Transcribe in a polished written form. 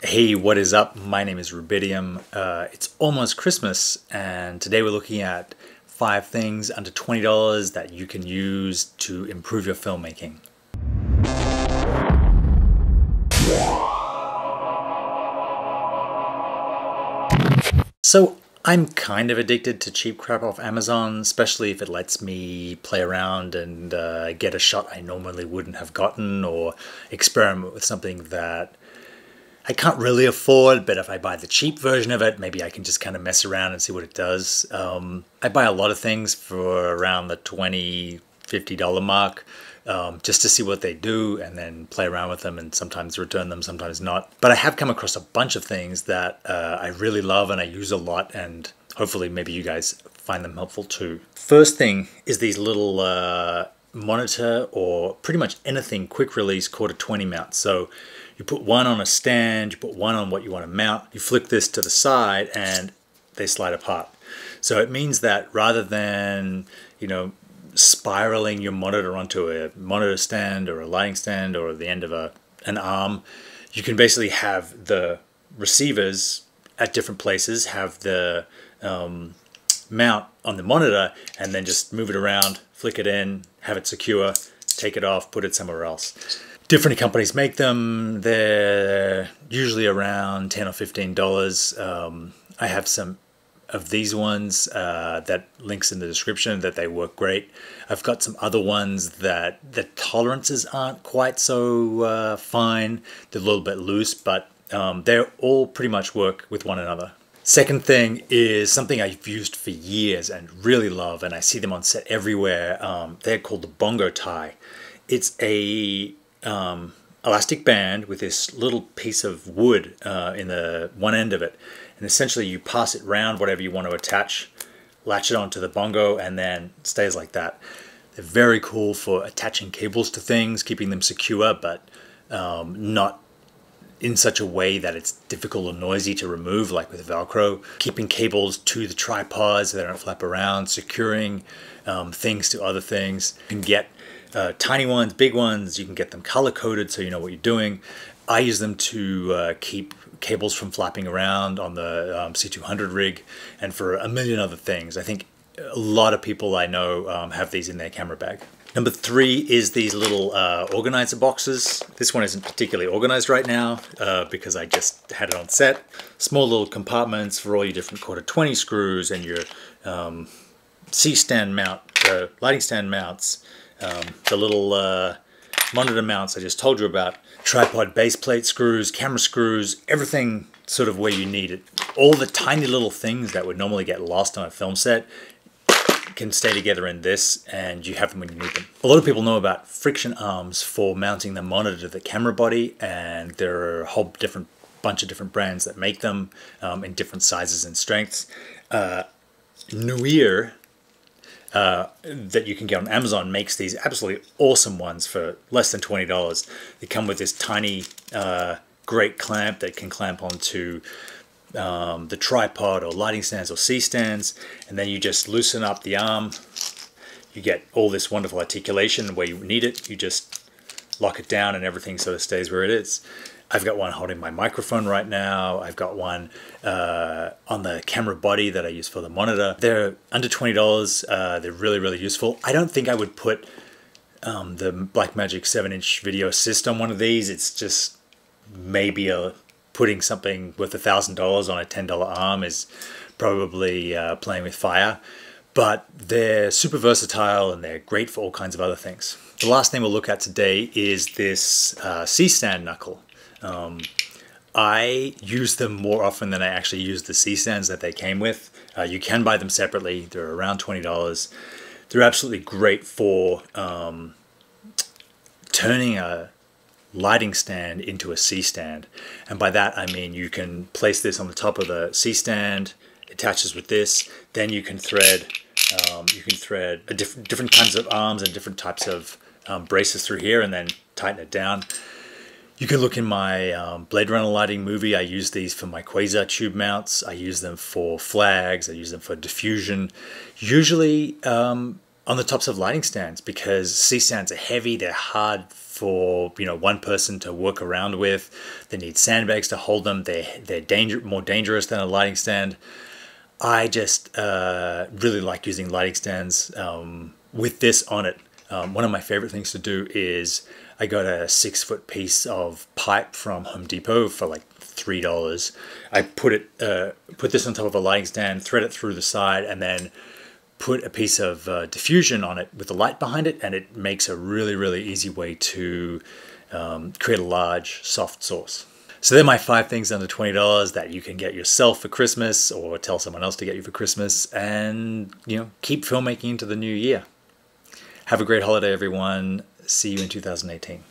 Hey, what is up? My name is Rubidium. It's almost Christmas, and today we're looking at 5 things under $20 that you can use to improve your filmmaking. So, I'm kind of addicted to cheap crap off Amazon, especially if it lets me play around and get a shot I normally wouldn't have gotten, or experiment with something that I can't really afford, but if I buy the cheap version of it, maybe I can just kind of mess around and see what it does. I buy a lot of things for around the $20, $50 mark, just to see what they do and then play around with them and sometimes return them, sometimes not. But I have come across a bunch of things that I really love and I use a lot, and hopefully maybe you guys find them helpful too. First thing is these little monitor or pretty much anything quick release quarter 20 mounts. So you put one on a stand, you put one on what you want to mount, you flick this to the side and they slide apart. So it means that rather than, spiraling your monitor onto a monitor stand or a lighting stand or the end of an arm, you can basically have the receivers at different places, have the mount on the monitor, and then just move it around, flick it in, have it secure, take it off, put it somewhere else. Different companies make them. They're usually around $10 or $15. I have some of these ones that links in the description that they work great. I've got some other ones that the tolerances aren't quite so fine. They're a little bit loose, but they all pretty much work with one another. Second thing is something I've used for years and really love, and I see them on set everywhere. They're called the Bongo Tie. It's a elastic band with this little piece of wood in the one end of it, and essentially you pass it round whatever you want to attach, latch it onto the bongo, and then it stays like that. They're very cool for attaching cables to things, keeping them secure, but not in such a way that it's difficult or noisy to remove, like with Velcro. Keeping cables to the tripods so they don't flap around, securing things to other things. You can get tiny ones, big ones, you can get them color coded so you know what you're doing. I use them to keep cables from flapping around on the C200 rig, and for a million other things. I think a lot of people I know have these in their camera bag. Number 3 is these little organizer boxes. This one isn't particularly organized right now because I just had it on set. Small little compartments for all your different quarter 20 screws and your C-stand mount, lighting stand mounts, the little monitor mounts I just told you about, tripod base plate screws, camera screws, everything sort of where you need it. All the tiny little things that would normally get lost on a film set can stay together in this, and you have them when you need them. A lot of people know about friction arms for mounting the monitor to the camera body, and there are a whole bunch of different brands that make them in different sizes and strengths. Nuir, that you can get on Amazon, makes these absolutely awesome ones for less than $20. They come with this tiny great clamp that can clamp onto the tripod or lighting stands or C-stands, and then you just loosen up the arm. You get all this wonderful articulation where you need it. You just lock it down and everything sort of stays where it is. I've got one holding my microphone right now. I've got one on the camera body that I use for the monitor. They're under $20. They're really, really useful. I don't think I would put the Blackmagic 7-inch video assist on one of these. It's just maybe putting something worth $1,000 on a $10 arm is probably playing with fire. But they're super versatile and they're great for all kinds of other things. The last thing we'll look at today is this C-stand knuckle. I use them more often than I actually use the C-stands that they came with. You can buy them separately. They're around $20. They're absolutely great for turning a lighting stand into a C-stand. And by that I mean you can place this on the top of the C-stand, attaches with this, then you can thread different kinds of arms and different types of braces through here, and then tighten it down. You can look in my Blade Runner lighting movie. I use these for my quasar tube mounts. I use them for flags. I use them for diffusion. Usually on the tops of lighting stands, because C-stands are heavy, they're hard for one person to work around with. They need sandbags to hold them. They're more dangerous than a lighting stand. I just really like using lighting stands with this on it. One of my favorite things to do is I got a 6-foot piece of pipe from Home Depot for like $3. I put this on top of a lighting stand, thread it through the side, and then put a piece of diffusion on it with the light behind it, and it makes a really, really easy way to create a large soft source. So they're my 5 things under $20 that you can get yourself for Christmas, or tell someone else to get you for Christmas, and keep filmmaking into the new year. Have a great holiday, everyone. See you in 2018.